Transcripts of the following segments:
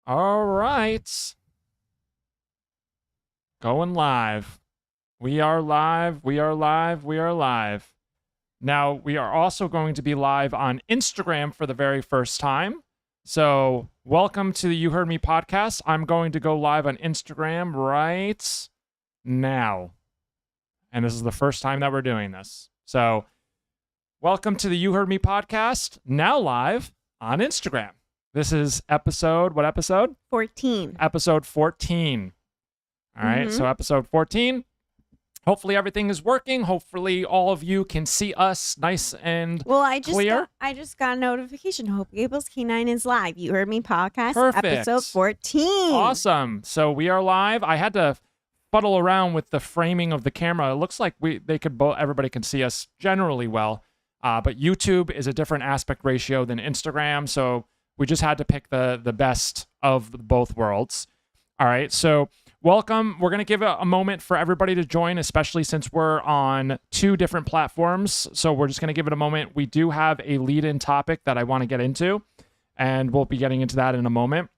All right. Going live. We are live. We are live. We are live. Now, we are also going to be live on Instagram for the very first time. So, welcome to the You Heard Me podcast. I'm going to go live on Instagram right now. And this is the first time that we're doing this. So, welcome to the You Heard Me podcast, now live on Instagram. This is what episode? 14. Episode 14. All right, so episode 14. Hopefully everything is working. Hopefully all of you can see us nice and clear. I just got a notification. Hope Gables K9 is live. You Heard Me podcast, Perfect. episode 14. Awesome. So we are live. I had to fuddle around with the framing of the camera. It looks like everybody can see us generally well, but YouTube is a different aspect ratio than Instagram, so we just had to pick the best of both worlds. All right, so welcome. We're going to give a moment for everybody to join, especially since we're on two different platforms. So we're just going to give it a moment. We do have a lead-in topic that I want to get into, and we'll be getting into that in a moment.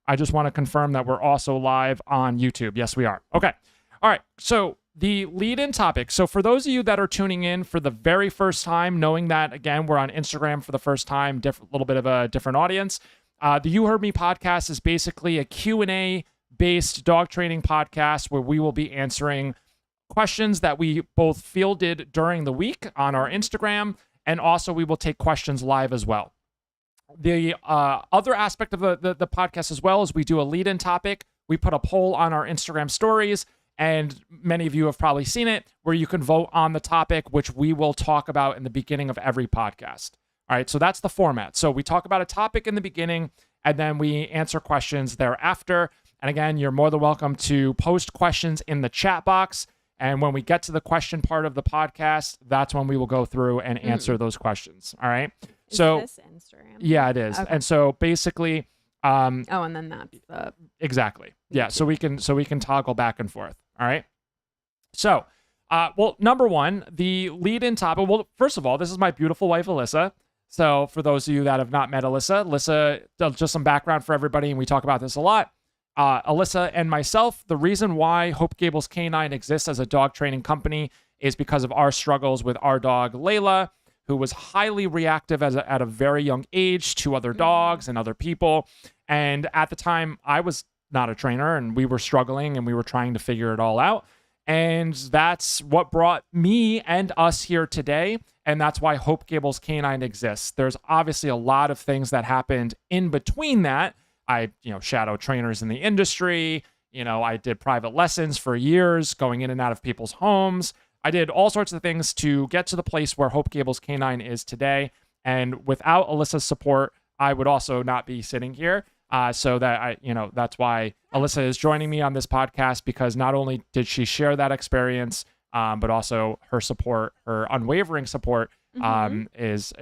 I just want to confirm that we're also live on YouTube. Yes, we are. Okay. All right, so the lead-in topic. So for those of you that are tuning in for the very first time, knowing that, again, we're on Instagram for the first time, little bit of a different audience, the You Heard Me podcast is basically a Q&A based dog training podcast where we will be answering questions that we both fielded during the week on our Instagram, and also we will take questions live as well. The other aspect of the podcast as well is we do a lead-in topic. We put a poll on our Instagram stories, and many of you have probably seen it, where you can vote on the topic, which we will talk about in the beginning of every podcast. All right, so that's the format. So we talk about a topic in the beginning, and then we answer questions thereafter. And again, you're more than welcome to post questions in the chat box. And when we get to the question part of the podcast, that's when we will go through and answer those questions. All right. Is this Instagram? Yeah, it is. Okay. And so basically, and then that's the exactly. Yeah. So we can toggle back and forth. All right. So, well, number one, the lead-in topic. Well, first of all, this is my beautiful wife, Alyssa. So for those of you that have not met Alyssa, just some background for everybody, and we talk about this a lot. Alyssa and myself, the reason why Hope Gables K9 exists as a dog training company is because of our struggles with our dog, Layla, who was highly reactive at a very young age to other dogs and other people. And at the time, I was not a trainer, and we were struggling, and we were trying to figure it all out. And that's what brought me and us here today. And that's why Hope Gables K9 exists. There's obviously a lot of things that happened in between that. I, shadow trainers in the industry. I did private lessons for years, going in and out of people's homes. I did all sorts of things to get to the place where Hope Gables K9 is today. And without Alyssa's support, I would also not be sitting here. So that that's why Alyssa is joining me on this podcast, because not only did she share that experience, but also her support, her unwavering support, is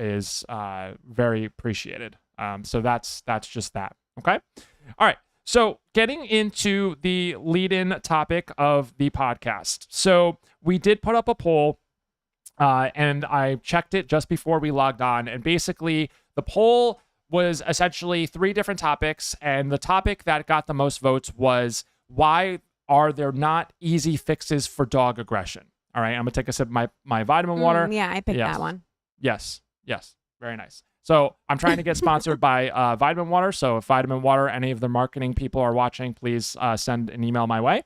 very appreciated. So that's just that. Okay. All right. So getting into the lead-in topic of the podcast. So we did put up a poll, and I checked it just before we logged on. And basically the poll was essentially 3 different topics. And the topic that got the most votes was, why are there not easy fixes for dog aggression? All right. I'm going to take a sip of my vitamin water. Yeah, I picked that one. Yes. Very nice. So I'm trying to get sponsored by Vitamin Water. So if Vitamin Water, any of the marketing people are watching, please send an email my way.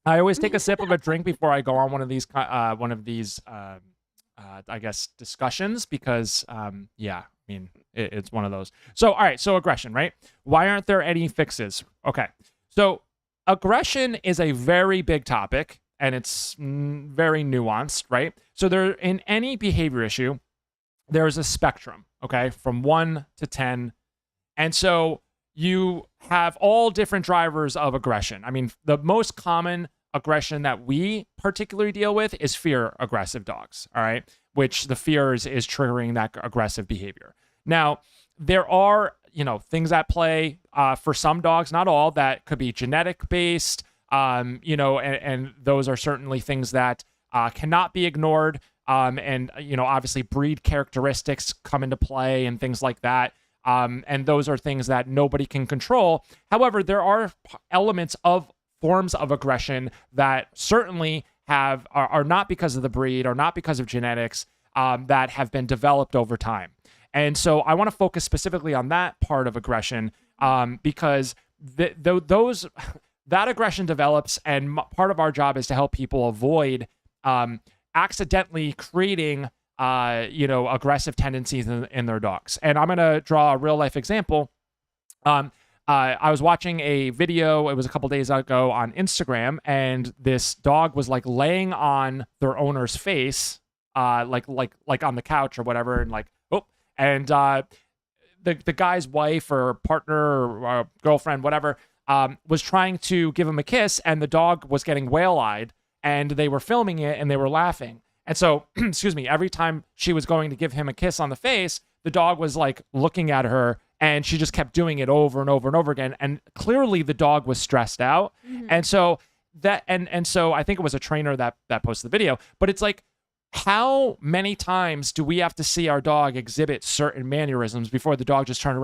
I always take a sip of a drink before I go on one of these, I guess, discussions, because, it's one of those. So, all right. So aggression, right? Why aren't there any fixes? Okay. So aggression is a very big topic. And it's very nuanced, right? So in any behavior issue, there's a spectrum, okay, from 1 to 10. And so you have all different drivers of aggression. I mean, the most common aggression that we particularly deal with is fear aggressive dogs, all right, which the fear is triggering that aggressive behavior. Now, there are, things at play for some dogs, not all, that could be genetic based. And those are certainly things that cannot be ignored. Obviously breed characteristics come into play and things like that. And those are things that nobody can control. However, there are elements of forms of aggression that certainly are not because of the breed or not because of genetics, that have been developed over time. And so I want to focus specifically on that part of aggression, because those that aggression develops, and part of our job is to help people avoid accidentally creating aggressive tendencies in their dogs. And I'm going to draw a real life example. I was watching a video, it was a couple days ago, on Instagram, and this dog was like laying on their owner's face, like on the couch or whatever, and the guy's wife or partner or girlfriend, whatever, was trying to give him a kiss, and the dog was getting whale-eyed, and they were filming it and they were laughing. And so, excuse me, every time she was going to give him a kiss on the face, the dog was like looking at her, and she just kept doing it over and over and over again. And clearly the dog was stressed out. Mm-hmm. And so so I think it was a trainer that posted the video, but it's like, how many times do we have to see our dog exhibit certain mannerisms before the dog just turns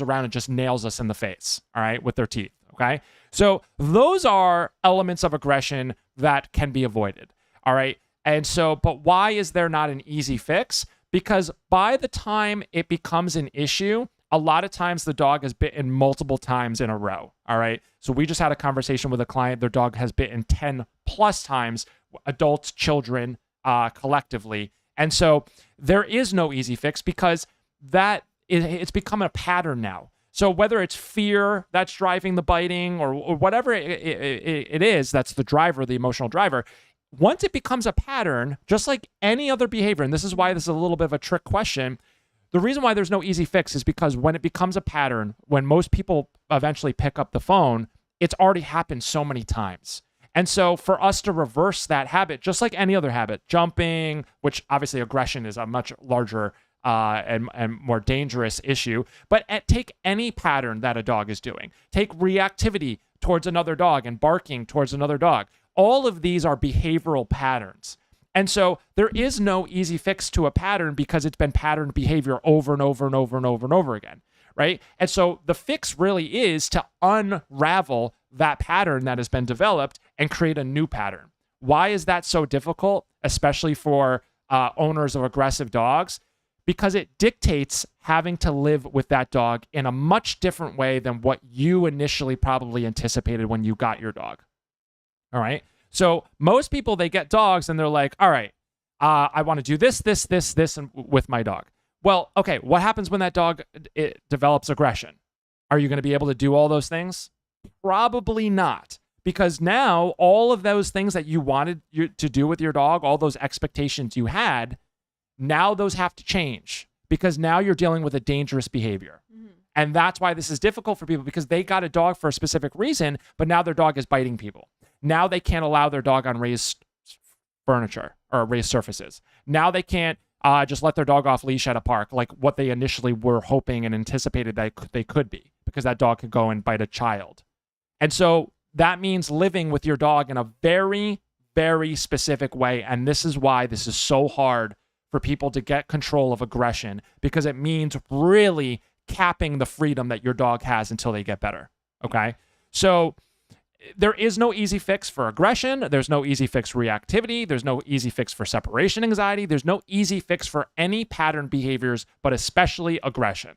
around and just nails us in the face, all right, with their teeth, okay? So those are elements of aggression that can be avoided, all right? And so, but why is there not an easy fix? Because by the time it becomes an issue, a lot of times the dog has bitten multiple times in a row, all right? So we just had a conversation with a client. Their dog has bitten 10 plus times, adults, children, collectively. And so there is no easy fix, because it's become a pattern now. So whether it's fear that's driving the biting, or whatever it is, that's the driver, the emotional driver, once it becomes a pattern, just like any other behavior, and this is why this is a little bit of a trick question, the reason why there's no easy fix is because when it becomes a pattern, when most people eventually pick up the phone, it's already happened so many times. And so for us to reverse that habit, just like any other habit, jumping, which obviously aggression is a much larger and more dangerous issue, but take any pattern that a dog is doing. Take reactivity towards another dog and barking towards another dog. All of these are behavioral patterns. And so there is no easy fix to a pattern, because it's been patterned behavior over and over and over and over and over again, right? And so the fix really is to unravel that pattern that has been developed and create a new pattern. Why is that so difficult, especially for owners of aggressive dogs? Because it dictates having to live with that dog in a much different way than what you initially probably anticipated when you got your dog. All right. So most people, they get dogs and they're like, all right, I want to do this, and with my dog. Well, okay, what happens when that dog develops aggression? Are you going to be able to do all those things? Probably not, because now all of those things that you wanted to do with your dog, all those expectations you had, now those have to change, because now you're dealing with a dangerous behavior. Mm-hmm. And that's why this is difficult for people, because they got a dog for a specific reason, but now their dog is biting people. Now they can't allow their dog on raised furniture or raised surfaces. Now they can't just let their dog off leash at a park like what they initially were hoping and anticipated that they could be, because that dog could go and bite a child. And so that means living with your dog in a very, very specific way. And this is why this is so hard for people to get control of aggression, because it means really capping the freedom that your dog has until they get better. Okay? So there is no easy fix for aggression. There's no easy fix for reactivity. There's no easy fix for separation anxiety. There's no easy fix for any pattern behaviors, but especially aggression.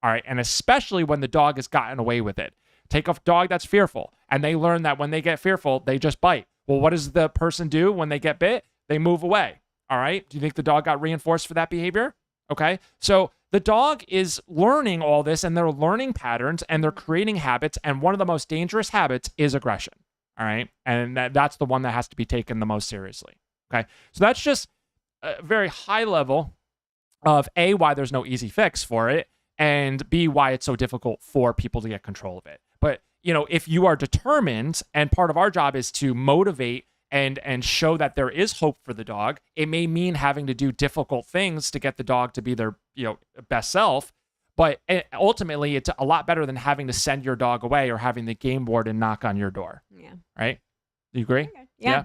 All right. And especially when the dog has gotten away with it. Take a dog that's fearful, and they learn that when they get fearful, they just bite. Well, what does the person do when they get bit? They move away. All right. Do you think the dog got reinforced for that behavior? Okay. So the dog is learning all this, and they're learning patterns, and they're creating habits. And one of the most dangerous habits is aggression. All right. And that's the one that has to be taken the most seriously. Okay. So that's just a very high level of A, why there's no easy fix for it, and B, why it's so difficult for people to get control of it. But, if you are determined, and part of our job is to motivate and show that there is hope for the dog, it may mean having to do difficult things to get the dog to be their, best self. But ultimately, it's a lot better than having to send your dog away or having the game warden knock on your door. Yeah. Right? Do you agree? Okay. Yeah.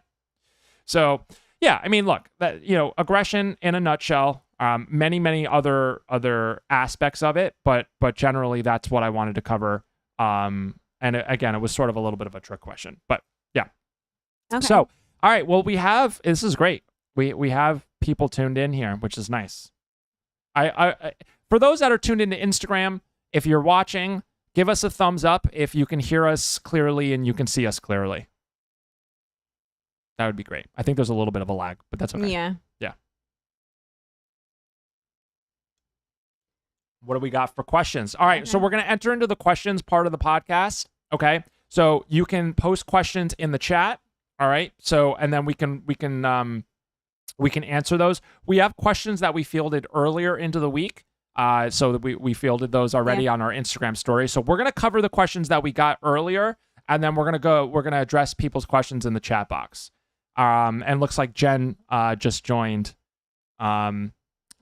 So, yeah, I mean, look, that, aggression in a nutshell, Many other aspects of it, but generally that's what I wanted to cover. Again, it was sort of a little bit of a trick question, but yeah. Okay. So, all right, well, this is great. We have people tuned in here, which is nice. I for those that are tuned into Instagram, if you're watching, give us a thumbs up if you can hear us clearly and you can see us clearly. That would be great. I think there's a little bit of a lag, but that's okay. Yeah. Yeah. What do we got for questions? All right, so we're going to enter into the questions part of the podcast, okay? So you can post questions in the chat, all right? So and then we can answer those. We have questions that we fielded earlier into the week. So that we fielded those already on our Instagram story. So we're going to cover the questions that we got earlier, and then we're going to address people's questions in the chat box. And looks like Jen just joined on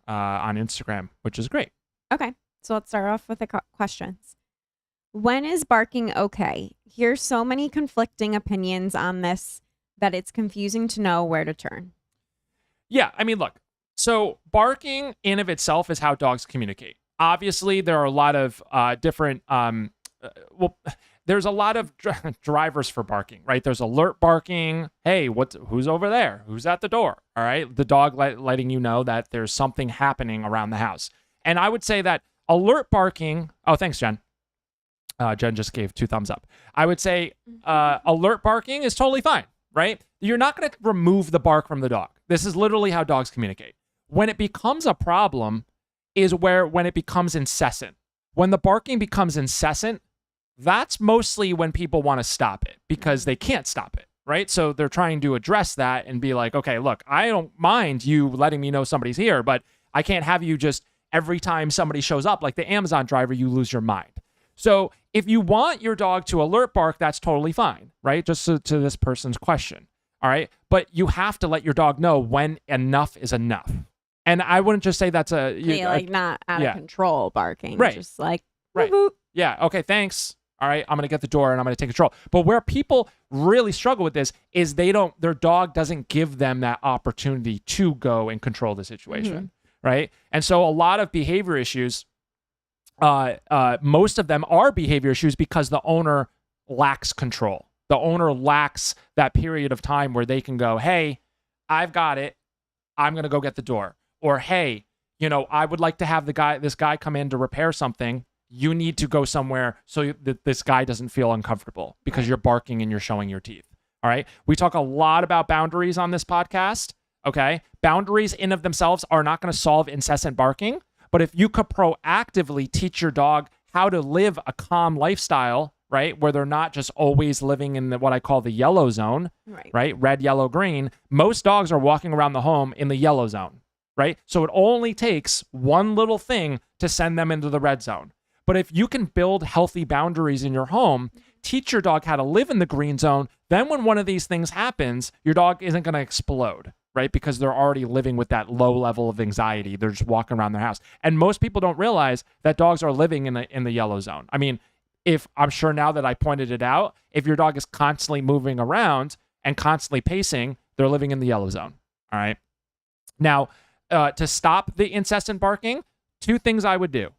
Instagram, which is great. Okay. So let's start off with the questions. When is barking okay? Here's so many conflicting opinions on this that it's confusing to know where to turn. Yeah, I mean, look. So barking in of itself is how dogs communicate. Obviously, there are a lot of different there's a lot of drivers for barking, right? There's alert barking. Hey, who's over there? Who's at the door? All right. The dog letting you know that there's something happening around the house. And I would say that alert barking. Oh, thanks, Jen. Jen just gave 2 thumbs up. I would say alert barking is totally fine, right? You're not going to remove the bark from the dog. This is literally how dogs communicate. When it becomes a problem is when it becomes incessant. When the barking becomes incessant, that's mostly when people want to stop it because they can't stop it, right? So they're trying to address that and be like, okay, look, I don't mind you letting me know somebody's here, but I can't have you just every time somebody shows up, like the Amazon driver, you lose your mind. So if you want your dog to alert bark, that's totally fine, right? Just to this person's question, all right? But you have to let your dog know when enough is enough. And I wouldn't just say that's not out of control barking. Right. Just like, right. Woo-hoo. Yeah. Okay. Thanks. All right. I'm going to get the door and I'm going to take control. But where people really struggle with this is their dog doesn't give them that opportunity to go and control the situation. Right. And so a lot of behavior issues, most of them are behavior issues because the owner lacks control. The owner lacks that period of time where they can go, hey, I've got it. I'm going to go get the door. Or, hey, I would like to have this guy come in to repair something. You need to go somewhere so that this guy doesn't feel uncomfortable because you're barking and you're showing your teeth. All right. We talk a lot about boundaries on this podcast. Okay. Boundaries in of themselves are not going to solve incessant barking. But if you could proactively teach your dog how to live a calm lifestyle, right, where they're not just always living in what I call the yellow zone, right? Red, yellow, green. Most dogs are walking around the home in the yellow zone, right? So it only takes one little thing to send them into the red zone. But if you can build healthy boundaries in your home, teach your dog how to live in the green zone, then when one of these things happens, your dog isn't going to explode, right? Because they're already living with that low level of anxiety. They're just walking around their house. And most people don't realize that dogs are living in the yellow zone. I mean, if I'm sure now that I pointed it out, if your dog is constantly moving around and constantly pacing, they're living in the yellow zone. All right. Now, to stop the incessant barking, 2 things I would do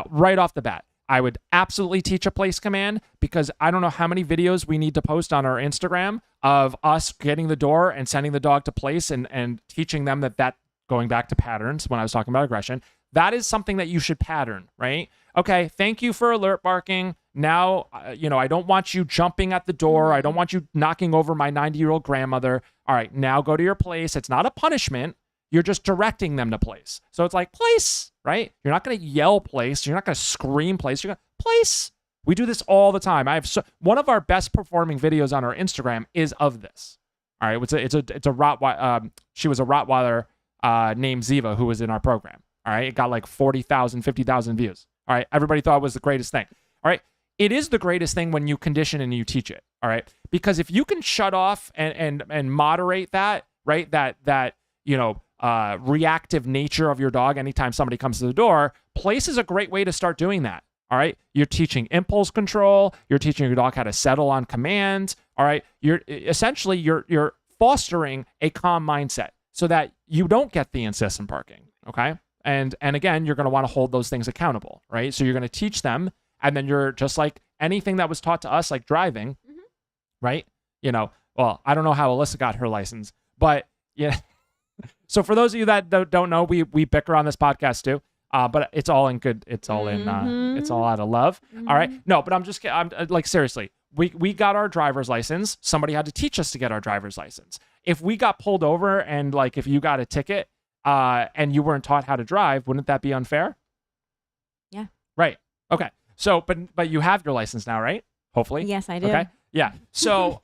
right off the bat. I would absolutely teach a place command because I don't know how many videos we need to post on our Instagram of us getting the door and sending the dog to place and teaching them that going back to patterns when I was talking about aggression, that is something that you should pattern, right? Okay, thank you for alert barking. Now, I don't want you jumping at the door. I don't want you knocking over my 90-year-old grandmother. All right, now go to your place. It's not a punishment. You're just directing them to place. So it's like, place, right? You're not going to yell place. You're not going to scream place. You're going to place. We do this all the time. One of our best performing videos on our Instagram is of this. All right, it's a Rottweiler. She was a Rottweiler named Ziva who was in our program. All right, it got like 40,000, 50,000 views. All right, everybody thought it was the greatest thing. All right, it is the greatest thing when you condition and you teach it. All right, because if you can shut off and moderate that, right, that reactive nature of your dog anytime somebody comes to the door, place is a great way to start doing that. All right. You're teaching impulse control. You're teaching your dog how to settle on command. All right. You're fostering a calm mindset so that you don't get the incessant barking. Okay. And again, you're going to want to hold those things accountable, right? So you're going to teach them, and then you're just like anything that was taught to us, like driving, right? You know, well, I don't know how Alyssa got her license, but yeah. So for those of you that don't know, we bicker on this podcast too. But it's all in good. It's all in. It's all out of love. All right. No, but I'm like, seriously. We got our driver's license. Somebody had to teach us to get our driver's license. If we got pulled over and like if you got a ticket, and you weren't taught how to drive, wouldn't that be unfair? Yeah. Right. Okay. So, but you have your license now, right? Hopefully. Yes, I do. Okay. Yeah. So,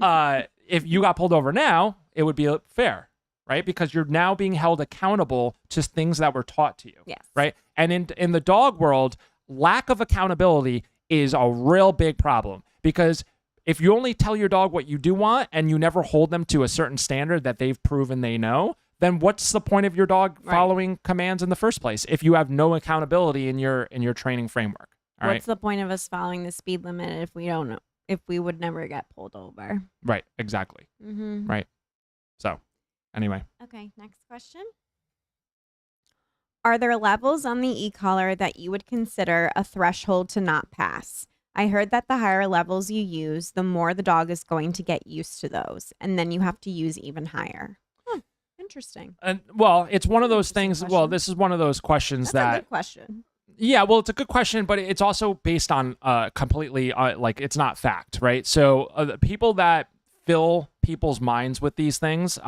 if you got pulled over now, it would be fair, right? Because you're now being held accountable to things that were taught to you. Yes. Right. And in the dog world, lack of accountability is a real big problem, because if you only tell your dog what you do want and you never hold them to a certain standard that they've proven they know, then what's the point of your dog following commands in the first place if you have no accountability in your training framework? All What's the point of us following the speed limit if we don't know, if we would never get pulled over? Right. Exactly. Right. So, anyway. Okay, next question. Are there levels on the e-collar that you would consider a threshold to not pass? I heard that the higher levels you use, the more the dog is going to get used to those, and then you have to use even higher. Interesting. And well, it's one of those things. Question. Well, this is one of those questions That's a good question. Yeah, well, it's a good question, but it's also based on completely like it's not fact, right? So the people that fill people's minds with these things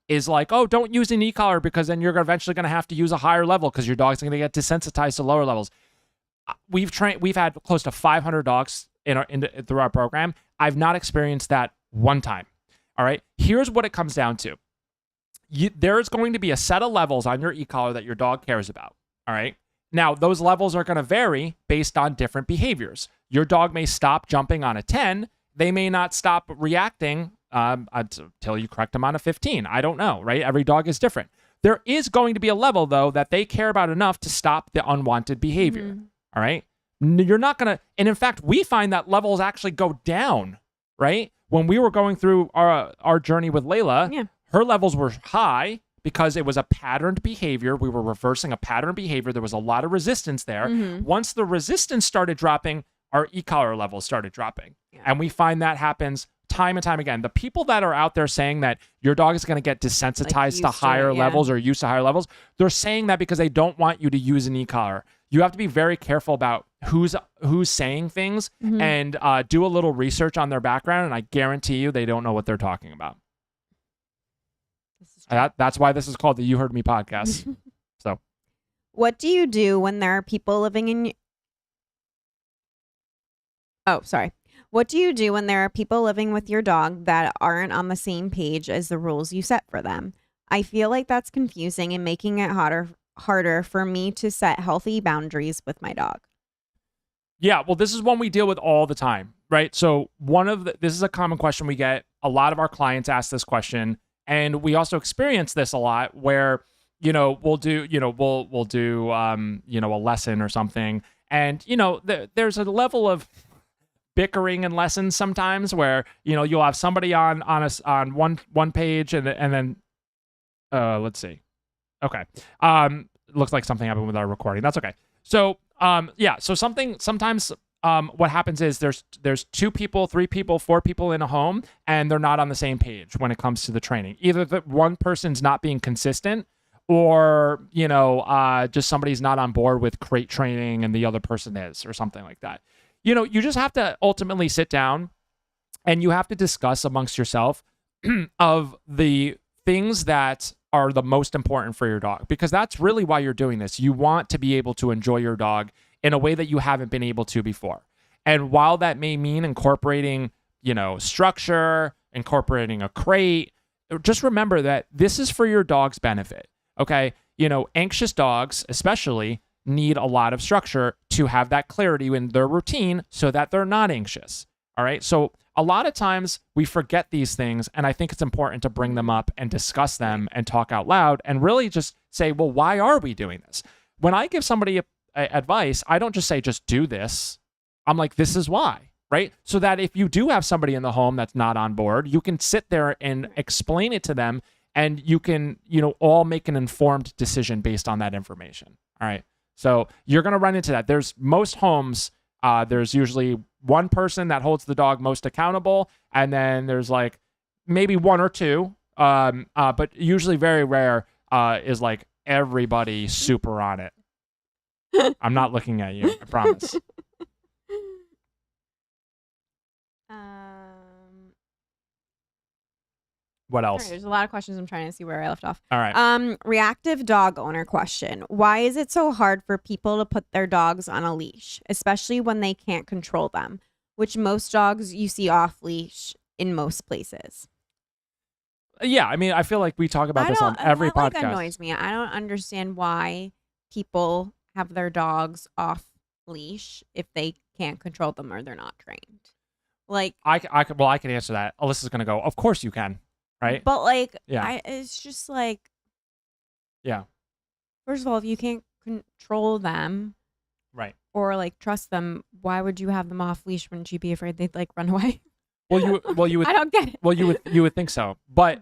is like, oh, don't use an e-collar because then you're eventually going to have to use a higher level because your dog's going to get desensitized to lower levels. We've had close to 500 dogs through our program. I've not experienced that one time. All right, here's what it comes down to. There's going to be a set of levels on your e-collar that your dog cares about. All right. Now, those levels are going to vary based on different behaviors. Your dog may stop jumping on a 10. They may not stop reacting until you correct them on a 15. I don't know, right? Every dog is different. There is going to be a level, though, that they care about enough to stop the unwanted behavior. All right. You're not going to. And in fact, we find that levels actually go down, right? When we were going through our journey with Layla, her levels were high because it was a patterned behavior. We were reversing a patterned behavior. There was a lot of resistance there. Once the resistance started dropping, our e-collar levels started dropping. And we find that happens time and time again. The people that are out there saying that your dog is going to get desensitized to higher levels or used to higher levels, they're saying that because they don't want you to use an e-collar. You have to be very careful about who's saying things and do a little research on their background. And I guarantee you they don't know what they're talking about. That's why this is called the You Heard Me podcast. So, what do you do when there are people living in? What do you do when there are people living with your dog that aren't on the same page as the rules you set for them? I feel like that's confusing and making it harder for me to set healthy boundaries with my dog. Yeah, well, this is one we deal with all the time, right? So this is a common question we get. A lot of our clients ask this question. And we also experience this a lot where, we'll do a lesson or something. And, there's a level of bickering in lessons sometimes where, you'll have somebody on one page and then, let's see. Okay. Looks like something happened with our recording. That's okay. So, so sometimes what happens is there's 2 people, 3 people, 4 people in a home, and they're not on the same page when it comes to the training. Either that one person's not being consistent, or just somebody's not on board with crate training and the other person is, or something like that. You just have to ultimately sit down and you have to discuss amongst yourself of the things that are the most important for your dog, because that's really why you're doing this. You want to be able to enjoy your dog in a way that you haven't been able to before. And while that may mean incorporating, structure, incorporating a crate, just remember that this is for your dog's benefit. Okay. Anxious dogs, especially, need a lot of structure to have that clarity in their routine so that they're not anxious. All right. So a lot of times we forget these things, and I think it's important to bring them up and discuss them and talk out loud and really just say, well, why are we doing this? When I give somebody advice, I don't just say, just do this. I'm like, this is why, right? So that if you do have somebody in the home that's not on board, you can sit there and explain it to them, and you can, all make an informed decision based on that information. All right. So you're going to run into that. There's most homes, there's usually one person that holds the dog most accountable, and then there's like maybe one or two, but usually very rare is like everybody super on it. I'm not looking at you, I promise. What else? Sorry, there's a lot of questions. I'm trying to see where I left off. All right. Reactive dog owner question. Why is it so hard for people to put their dogs on a leash, especially when they can't control them, which most dogs you see off leash in most places? Yeah, I mean, I feel like we talk about this on every podcast. That annoys me. I don't understand why people have their dogs off leash if they can't control them or they're not trained. Like, I can answer that. Alyssa's gonna go, of course you can, right? But like, yeah, it's just like, yeah. First of all, if you can't control them, right, or like trust them, why would you have them off leash? Wouldn't you be afraid they'd like run away? Well, you would. I don't get it. Well, you would think so, but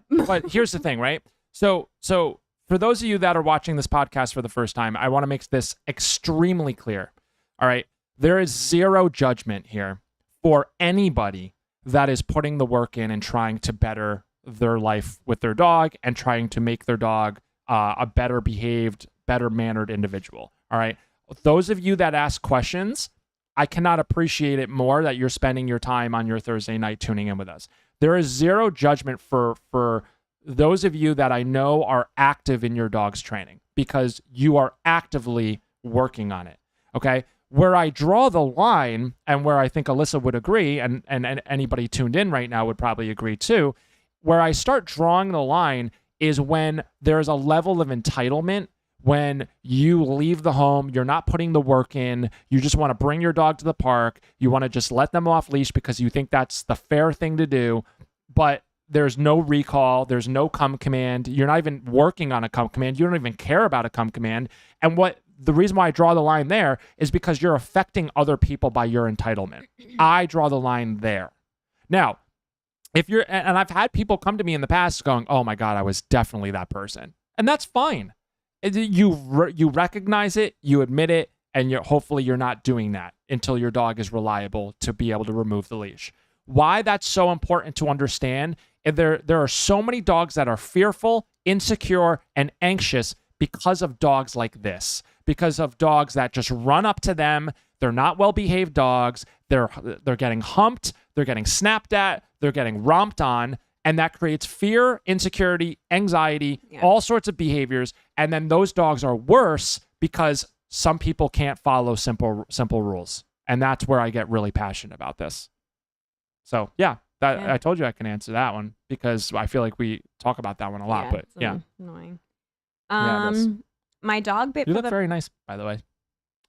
here's the thing, right? So for those of you that are watching this podcast for the first time, I want to make this extremely clear. All right, there is zero judgment here for anybody that is putting the work in and trying to better their life with their dog and trying to make their dog a better behaved, better mannered individual. All right, those of you that ask questions, I cannot appreciate it more that you're spending your time on your Thursday night tuning in with us. There is zero judgment for those of you that I know are active in your dog's training because you are actively working on it. Okay. Where I draw the line and where I think Alyssa would agree, and anybody tuned in right now would probably agree too, where I start drawing the line is when there's a level of entitlement. When you leave the home, you're not putting the work in, you just want to bring your dog to the park, you want to just let them off leash because you think that's the fair thing to do, but there's no recall, there's no come command, you're not even working on a come command, you don't even care about a come command. And the reason why I draw the line there is because you're affecting other people by your entitlement. I draw the line there. Now, and I've had people come to me in the past going, oh my God, I was definitely that person. And that's fine. You recognize it, you admit it, and hopefully you're not doing that until your dog is reliable to be able to remove the leash. Why that's so important to understand, there are so many dogs that are fearful, insecure, and anxious because of dogs like this, because of dogs that just run up to them. They're not well-behaved dogs. They're getting humped. They're getting snapped at. They're getting romped on. And that creates fear, insecurity, anxiety, all sorts of behaviors. And then those dogs are worse because some people can't follow simple rules. And that's where I get really passionate about this. So, I told you I can answer that one because I feel like we talk about that one a lot. But annoying. My dog bit. You look very nice, by the way.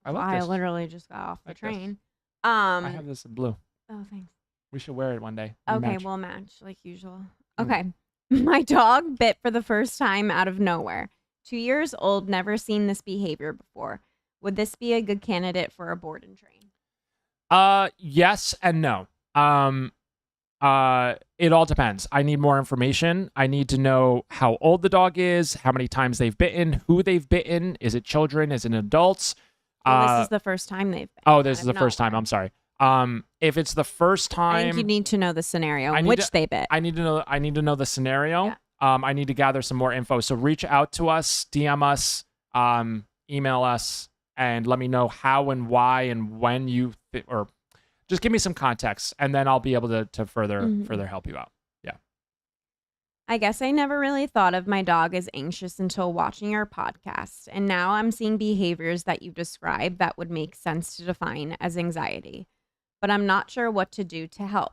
I literally just got off the train. I have this in blue. Oh, thanks. We should wear it one day. Okay, we'll match like usual. Okay. My dog bit for the first time out of nowhere. 2 years old, never seen this behavior before. Would this be a good candidate for a board and train? Yes and no. It all depends. I need more information. I need to know how old the dog is, how many times they've bitten, who they've bitten. Is it children? Is it adults? This is the first time they've bitten. Oh, this is the first time. I'm sorry. If it's the first time, I think you need to know the scenario in which they bit. I need to know the scenario. Yeah. I need to gather some more info. So reach out to us, DM us, email us, and let me know how and why and when or just give me some context, and then I'll be able to further help you out. Yeah. I guess I never really thought of my dog as anxious until watching your podcast, and now I'm seeing behaviors that you described that would make sense to define as anxiety. But I'm not sure what to do to help.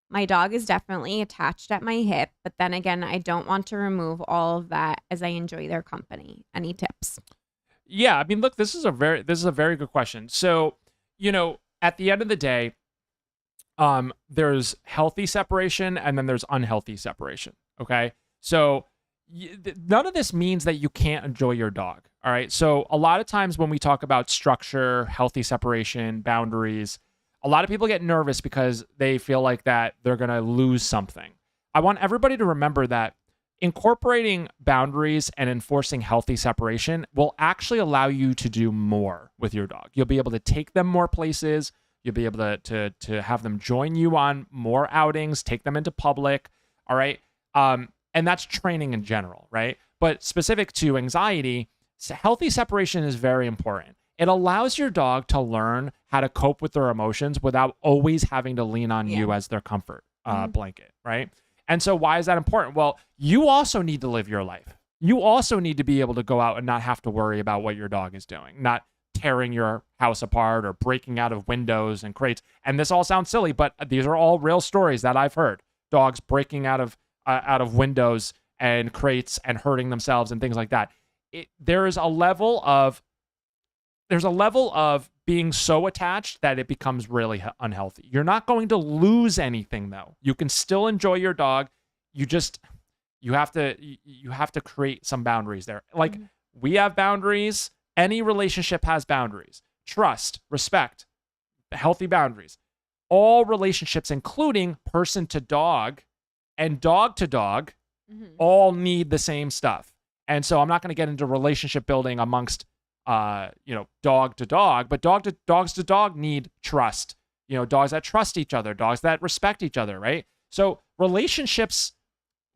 My dog is definitely attached at my hip, but then again, I don't want to remove all of that as I enjoy their company. Any tips? Yeah, I mean, look, this is a very good question. So, at the end of the day, there's healthy separation and then there's unhealthy separation. Okay. So none of this means that you can't enjoy your dog. All right. So a lot of times when we talk about structure, healthy separation, boundaries, a lot of people get nervous because they feel like that they're going to lose something. I want everybody to remember that incorporating boundaries and enforcing healthy separation will actually allow you to do more with your dog. You'll be able to take them more places. You'll be able to have them join you on more outings, take them into public. All right. And that's training in general, right? But specific to anxiety, healthy separation is very important. It allows your dog to learn how to cope with their emotions without always having to lean on you as their comfort blanket, right? And so why is that important? Well, you also need to live your life. You also need to be able to go out and not have to worry about what your dog is doing, not tearing your house apart or breaking out of windows and crates. And this all sounds silly, but these are all real stories that I've heard. Dogs breaking out of windows and crates and hurting themselves and things like that. There's a level of being so attached that it becomes really unhealthy. You're not going to lose anything though. You can still enjoy your dog. You have to create some boundaries there. Like we have boundaries. Any relationship has boundaries. Trust, respect, healthy boundaries. All relationships, including person to dog and dog to dog, all need the same stuff. And so I'm not going to get into relationship building amongst dog to dog, but dogs to dog need trust. Dogs that trust each other, dogs that respect each other, right? So relationships,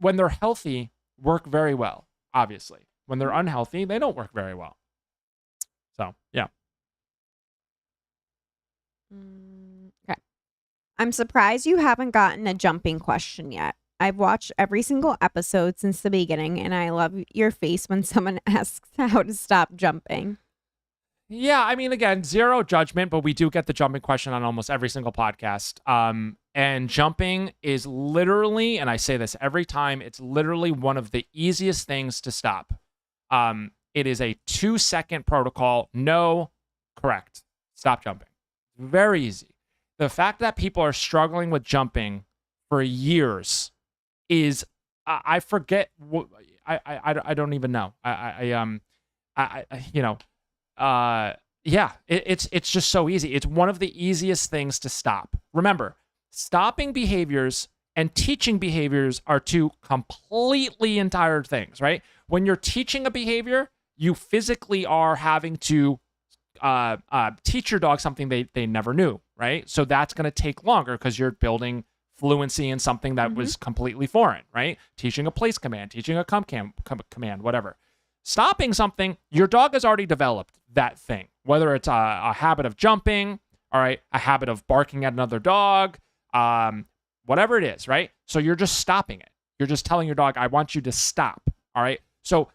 when they're healthy, work very well, obviously. When they're unhealthy, they don't work very well. So, yeah. Okay. I'm surprised you haven't gotten a jumping question yet. I've watched every single episode since the beginning, and I love your face when someone asks how to stop jumping. Yeah, I mean, again, zero judgment, but we do get the jumping question on almost every single podcast. And jumping is literally, and I say this every time, it's literally one of the easiest things to stop. It is a 2-second protocol. No, correct. Stop jumping. Very easy. The fact that people are struggling with jumping for years is, I forget. I don't even know. It's just so easy. It's one of the easiest things to stop. Remember, stopping behaviors and teaching behaviors are two completely entire things, right? When you're teaching a behavior, you physically are having to teach your dog something they never knew, right? So that's going to take longer because you're building fluency in something that was completely foreign, right? Teaching a place command, teaching a command, whatever. Stopping something, your dog has already developed that thing, whether it's a habit of jumping, all right, a habit of barking at another dog, whatever it is, right? So you're just stopping it. You're just telling your dog, I want you to stop, all right? So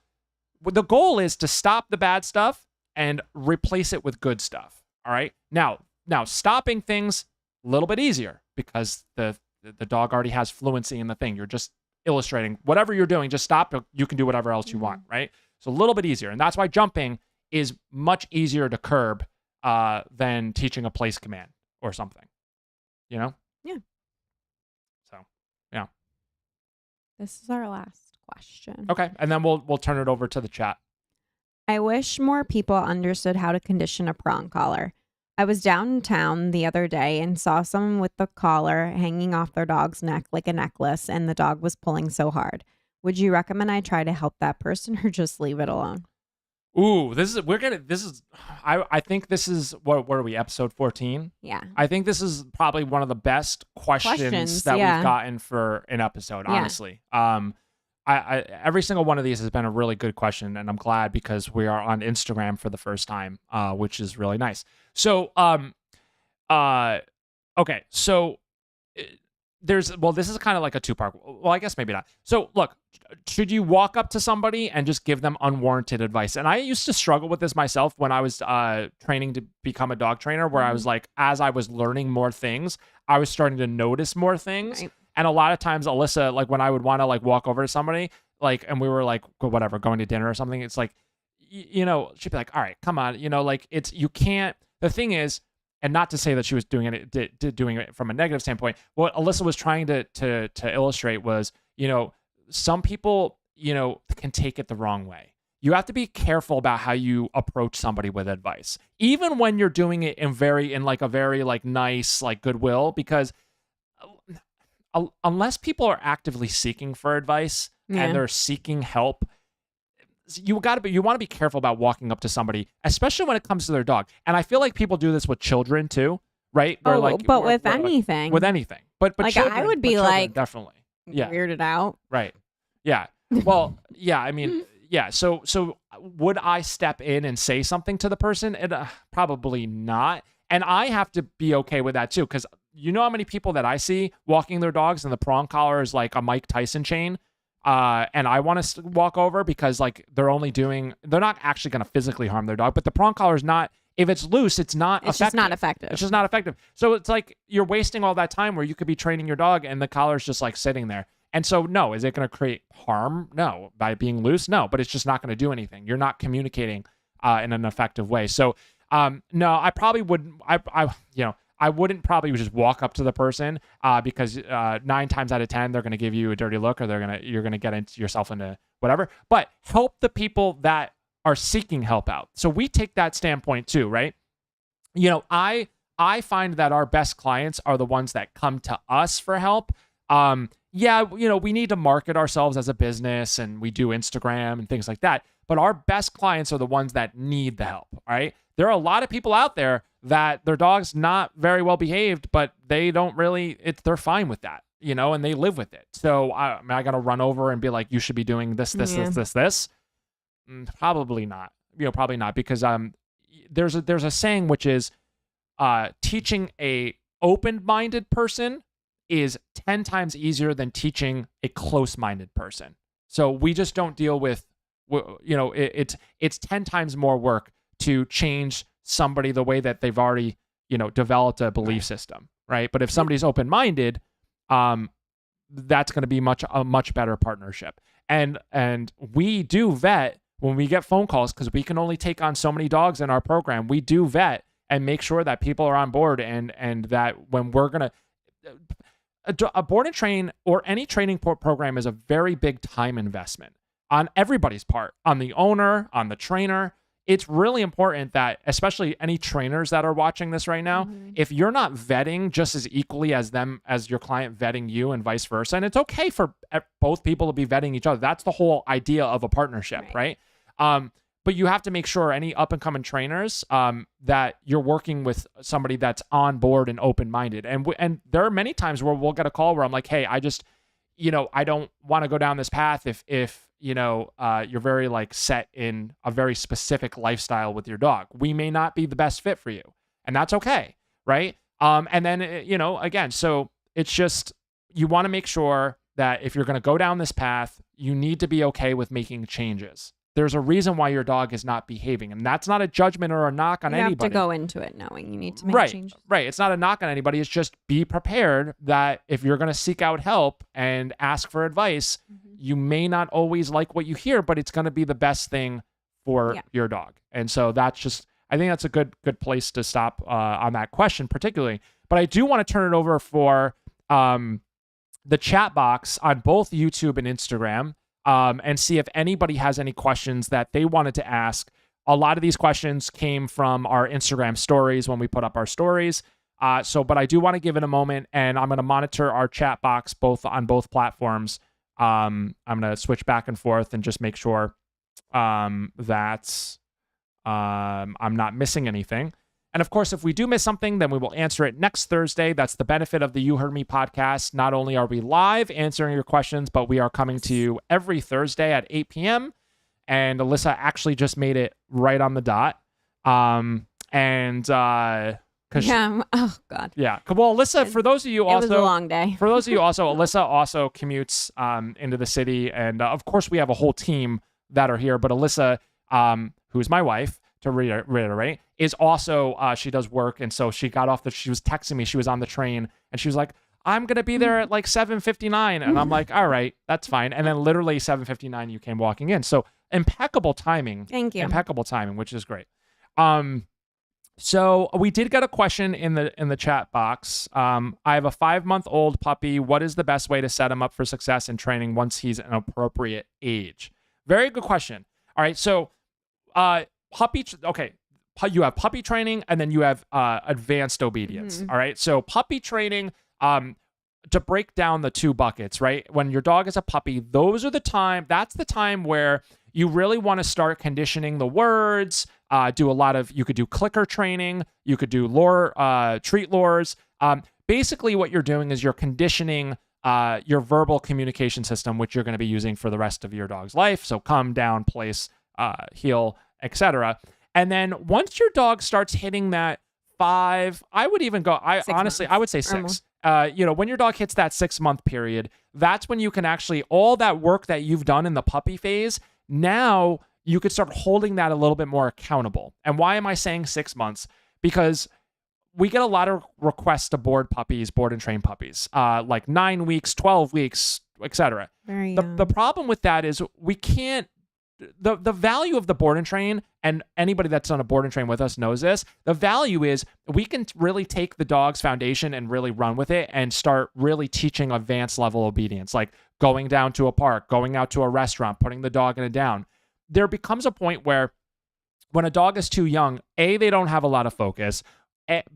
the goal is to stop the bad stuff and replace it with good stuff, all right? Now stopping things, a little bit easier because the dog already has fluency in the thing. You're just illustrating whatever you're doing, just stop. You can do whatever else you want, right? So a little bit easier. And that's why jumping is much easier to curb than teaching a place command or something, Yeah. So, yeah. This is our last question. Okay. And then we'll turn it over to the chat. I wish more people understood how to condition a prong collar. I was downtown the other day and saw someone with the collar hanging off their dog's neck like a necklace, and the dog was pulling so hard. Would you recommend I try to help that person or just leave it alone? Ooh, I think this is, what are we, episode 14? Yeah. I think this is probably one of the best questions that we've gotten for an episode, honestly. Every single one of these has been a really good question, and I'm glad because we are on Instagram for the first time, which is really nice. So, okay, so this is kind of like a two-part. Well, I guess maybe not. So, look, should you walk up to somebody and just give them unwarranted advice? And I used to struggle with this myself when I was training to become a dog trainer, where I was like, as I was learning more things, I was starting to notice more things. Right. And a lot of times, Alyssa, like when I would want to like walk over to somebody, like, and we were like, whatever, going to dinner or something, it's like, she'd be like, all right, come on, like you can't. The thing is, and not to say that she was doing it from a negative standpoint, what Alyssa was trying to illustrate was, some people, can take it the wrong way. You have to be careful about how you approach somebody with advice, even when you're doing it in a very nice, goodwill, because unless people are actively seeking for advice, Yeah. and they're seeking help, you want to be careful about walking up to somebody, especially when it comes to their dog. And I feel like people do this with children too, right? Where With anything. with anything. But Like, children, I would be children, like, definitely. Yeah. weirded out. Right. Yeah. Well, yeah, I mean, yeah. So would I step in and say something to the person? Probably not. And I have to be okay with that too, because you know how many people that I see walking their dogs and the prong collar is like a Mike Tyson chain. And I want to walk over because like they're not actually going to physically harm their dog, but the prong collar is not, if it's loose, it's not It's effective. just not effective. It's just not effective. So it's like you're wasting all that time where you could be training your dog and the collar's just like sitting there. And so, no, is it going to create harm? No. By being loose? No, but it's just not going to do anything. You're not communicating in an effective way. So, no, I probably wouldn't. I wouldn't probably just walk up to the person because 9 times out of 10 they're going to give you a dirty look, or you're going to get yourself into whatever. But help the people that are seeking help out. So we take that standpoint too, right? You know, I find that our best clients are the ones that come to us for help. Yeah, you know, we need to market ourselves as a business and we do Instagram and things like that. But our best clients are the ones that need the help, right? There are a lot of people out there that their dog's not very well behaved, but they don't really, they're fine with that, you know, and they live with it. So I got to run over and be like, you should be doing this. Probably not, probably not, because there's a saying, which is teaching a open-minded person is 10 times easier than teaching a close-minded person. So we just don't deal with, it's 10 times more work to change somebody the way that they've already, developed a belief system, right? But if somebody's open-minded, that's going to be a much better partnership. And we do vet when we get phone calls, because we can only take on so many dogs in our program. We do vet and make sure that people are on board, and that when we're going to a board and train or any training program is a very big time investment on everybody's part, on the owner, on the trainer. It's really important that, especially any trainers that are watching this right now, if you're not vetting just as equally as your client vetting you, and vice versa, and it's okay for both people to be vetting each other. That's the whole idea of a partnership, right? But you have to make sure any up and coming trainers that you're working with somebody that's on board and open-minded. And there are many times where we'll get a call where I'm like, hey, I just, I don't want to go down this path if you're very like set in a very specific lifestyle with your dog. We may not be the best fit for you, and that's okay, right? And then, again, so it's just, you want to make sure that if you're going to go down this path, you need to be okay with making changes. There's a reason why your dog is not behaving, and that's not a judgment or a knock on anybody. You have to go into it knowing you need to make changes. Right. It's not a knock on anybody. It's just be prepared that if you're going to seek out help and ask for advice, you may not always like what you hear, but it's going to be the best thing for your dog. And so that's just, I think that's a good place to stop on that question particularly. But I do want to turn it over for the chat box on both YouTube and Instagram. And see if anybody has any questions that they wanted to ask. A lot of these questions came from our Instagram stories when we put up our stories. But I do want to give it a moment, and I'm going to monitor our chat box on both platforms. I'm going to switch back and forth and just make sure that I'm not missing anything. And of course, if we do miss something, then we will answer it next Thursday. That's the benefit of the You Heard Me podcast. Not only are we live answering your questions, but we are coming to you every Thursday at 8 p.m. And Alyssa actually just made it right on the dot. Oh God. Yeah. Well, Alyssa, for those of you also, it was a long day. For those of you also, Alyssa also commutes into the city, and of course we have a whole team that are here. But Alyssa, who's my wife, to reiterate, is also, she does work. And so she got off she was texting me, she was on the train, and she was like, I'm going to be there at like 7:59. And I'm like, all right, that's fine. And then literally 7:59, you came walking in. So impeccable timing. Thank you. Impeccable timing, which is great. So we did get a question in the chat box. I have a 5-month-old puppy. What is the best way to set him up for success in training once he's an appropriate age? Very good question. All right. So, you have puppy training, and then you have advanced obedience. All right. So puppy training, to break down the two buckets, right? When your dog is a puppy, that's the time where you really want to start conditioning the words, you could do clicker training, you could do treat lures. Basically what you're doing is you're conditioning your verbal communication system, which you're going to be using for the rest of your dog's life. So come, down, place, heel, etc. And then once your dog starts hitting that 5, I would even go, I would say 6. When your dog hits that 6-month period, that's when you can actually, all that work that you've done in the puppy phase, now you could start holding that a little bit more accountable. And why am I saying 6 months? Because we get a lot of requests to board and train puppies, like 9 weeks, 12 weeks, etc. The problem with that is we can't, the value of the board and train, and anybody that's on a board and train with us knows this, the value is we can really take the dog's foundation and really run with it and start really teaching advanced level obedience, like going down to a park, going out to a restaurant, putting the dog in a down. There becomes a point where when a dog is too young, A, they don't have a lot of focus.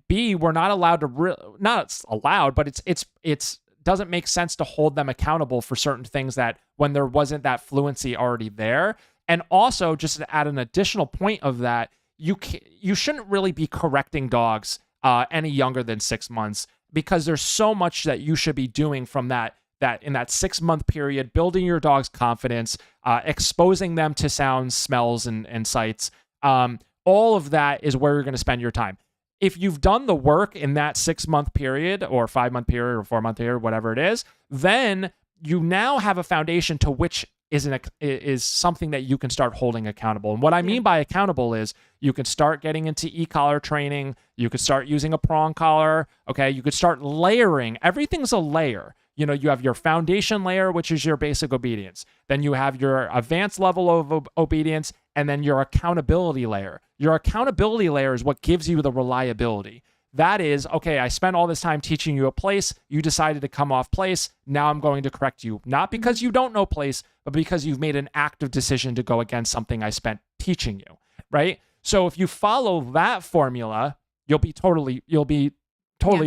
B, we're not allowed to not allowed, but it's doesn't make sense to hold them accountable for certain things that when there wasn't that fluency already there. And also, just to add an additional point of that, you shouldn't really be correcting dogs any younger than 6 months, because there's so much that you should be doing from that in that 6-month period, building your dog's confidence, exposing them to sounds, smells, and sights. All of that is where you're going to spend your time. If you've done the work in that 6-month period or 5-month period or 4-month period, whatever it is, then you now have a foundation to which is something that you can start holding accountable. And what I mean by accountable is you can start getting into e-collar training. You could start using a prong collar. Okay. You could start layering. Everything's a layer. You have your foundation layer, which is your basic obedience. Then you have your advanced level of obedience, and then your accountability layer. Your accountability layer is what gives you the reliability. That is, okay, I spent all this time teaching you a place. You decided to come off place. Now I'm going to correct you. Not because you don't know place, but because you've made an active decision to go against something I spent teaching you, right? So if you follow that formula, you'll be totally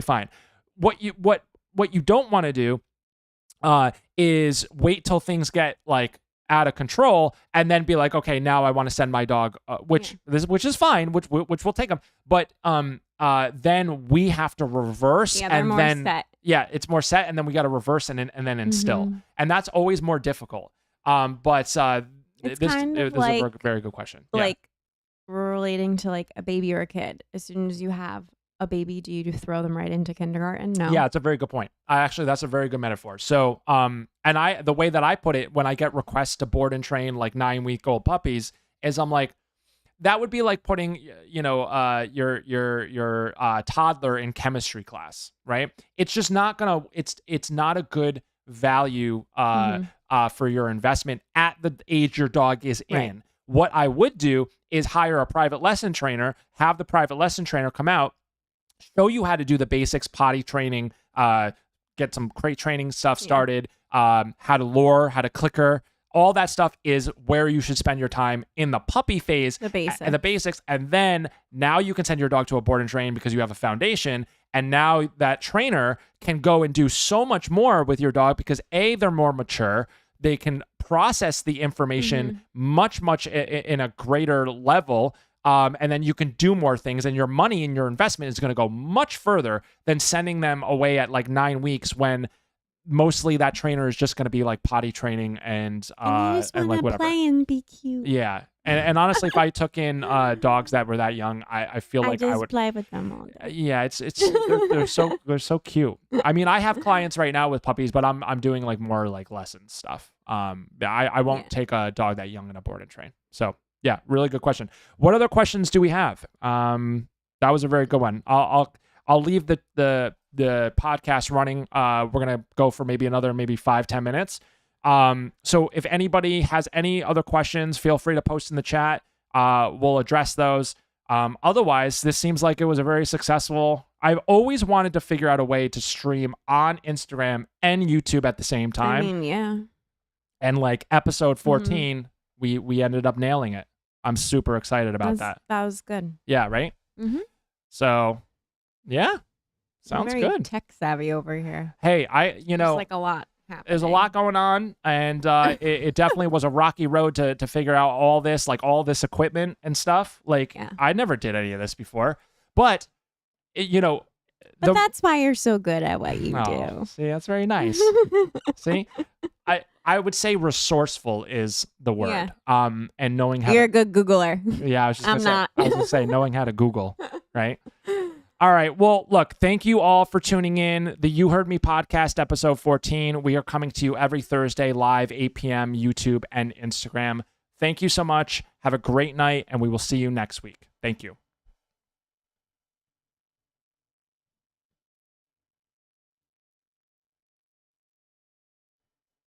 fine. What you don't want to do is wait till things get like out of control and then be like, okay, now I want to send my dog, which is fine, which will take them. But then we have to reverse, and then set. It's more set, and then we got to reverse and then instill, and that's always more difficult. But this is a very good question. Like relating to like a baby or a kid. As soon as you have a baby, do you throw them right into kindergarten? No. Yeah, it's a very good point. Actually, that's a very good metaphor. So, the way that I put it when I get requests to board and train like 9-week-old puppies is I'm like, that would be like putting, your toddler in chemistry class, right? It's just not gonna. It's not a good value for your investment at the age your dog is in. Right. What I would do is hire a private lesson trainer, have the private lesson trainer come out, show you how to do the basics, potty training, get some crate training stuff started, how to lure, how to clicker. All that stuff is where you should spend your time in the puppy phase, the basics. And then now you can send your dog to a board and train because you have a foundation. And now that trainer can go and do so much more with your dog because A, they're more mature. They can process the information much in a greater level. And then you can do more things, and your money and your investment is going to go much further than sending them away at like 9 weeks when mostly that trainer is just going to be like potty training and like whatever. Play and be cute. Yeah. And honestly, if I took in dogs that were that young, I feel like I would play with them all day. Yeah, they're so cute. I mean, I have clients right now with puppies, but I'm doing like more like lesson stuff. I won't take a dog that young in a board and train. So yeah, really good question. What other questions do we have? That was a very good one. I'll leave the podcast running. We're gonna go for maybe another 5-10 minutes. So if anybody has any other questions, feel free to post in the chat. We'll address those. Otherwise, this seems like it was a very successful. I've always wanted to figure out a way to stream on Instagram and YouTube at the same time. I mean, yeah. And like episode 14, we ended up nailing it. I'm super excited about that. That was good. Yeah, right? Mm-hmm. So, yeah. Sounds very good. tech savvy over here. Hey, There's like a lot happening. there's a lot going on, and it definitely was a rocky road to figure out all this, like all this equipment and stuff. Like Yeah. I never did any of this before, but But that's why you're so good at what you oh, do. see, that's very nice. See, I would say resourceful is the word. And knowing how You're a good Googler. yeah, I was just I'm gonna say, not. I was gonna say knowing how to Google, right? All right. Well, look, thank you all for tuning in. The You Heard Me podcast, episode 14. We are coming to you every Thursday live, 8 p.m., YouTube and Instagram. Thank you so much. Have a great night, and we will see you next week. Thank you.